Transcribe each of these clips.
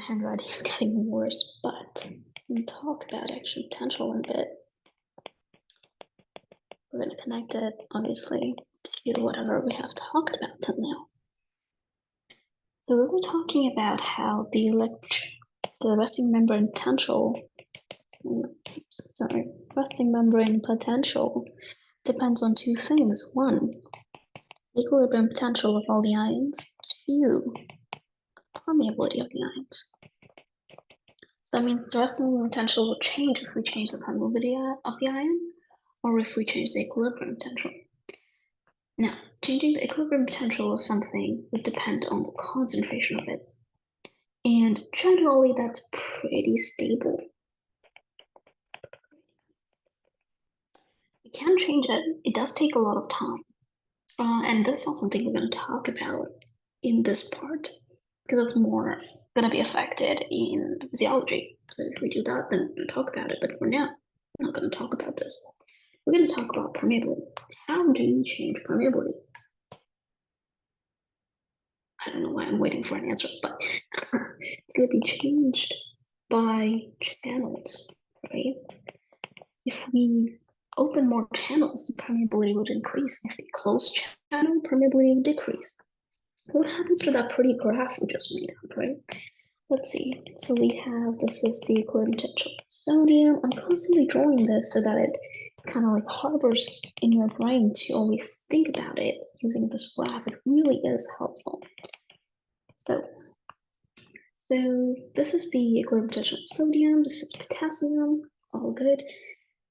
handwriting is getting worse, but we'll talk about action potential in a bit. We're going to connect it, obviously, to whatever we have talked about till now. So we were talking about how the resting membrane potential, resting membrane potential depends on two things. One, equilibrium potential of all the ions. Two, permeability of the ions. So that means the resting membrane potential will change if we change the permeability of the ion, or if we change the equilibrium potential. Now, changing the equilibrium potential of something would depend on the concentration of it. And generally, that's pretty stable. We can change it. It does take a lot of time. And that's not something we're going to talk about in this part, because it's more going to be affected in physiology. So if we do that, then we'll talk about it. But for now, we're not going to talk about this. We're going to talk about permeability. How do you change permeability? I don't know why I'm waiting for an answer, but it's going to be changed by channels, right? If we open more channels, the permeability would increase. If we close channel, permeability would decrease. What happens to that pretty graph we just made up, right? Let's see. So we have, this is the equilibrium potential of sodium. I'm constantly drawing this so that it kind of like harbors in your brain to always think about it using this graph. It really is helpful. So this is the equilibrium potential of sodium. This is potassium. All good.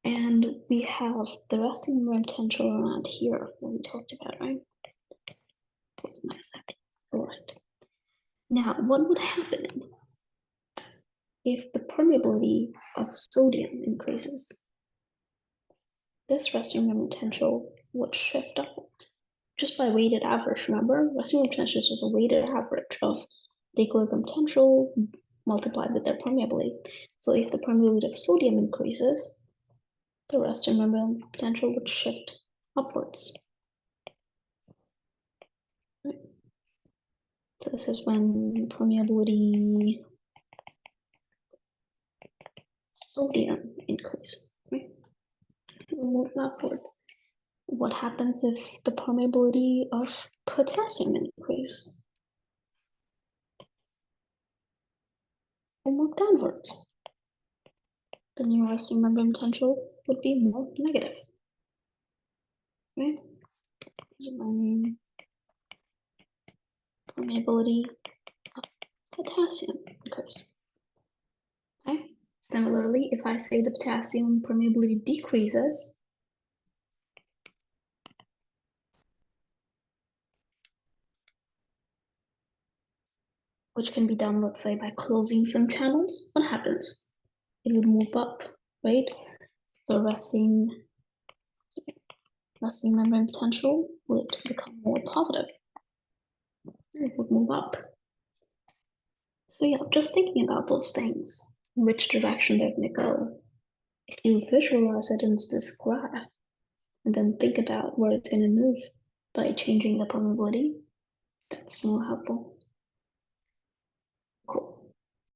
And we have the resting membrane potential around here that we talked about, right? That's my second. All right. Now, what would happen if the permeability of sodium increases? This resting membrane potential would shift up just by weighted average. Remember, resting membrane potential is just a weighted average of the equilibrium potential multiplied with their permeability. So if the permeability of sodium increases, the resting membrane potential would shift upwards. Right. So this is when permeability sodium increases, right? We'll move upwards. What happens if the permeability of potassium increases? We'll move downwards. The new resting membrane potential would be more negative, right? When permeability of potassium increases. Okay. Similarly, if I say the potassium permeability decreases, which can be done, let's say, by closing some channels, what happens? It would move up, right? The resting membrane potential would become more positive. It would move up. So yeah, just thinking about those things, which direction they're going to go. If you visualize it into this graph, and then think about where it's going to move by changing the permeability, that's more helpful. Cool.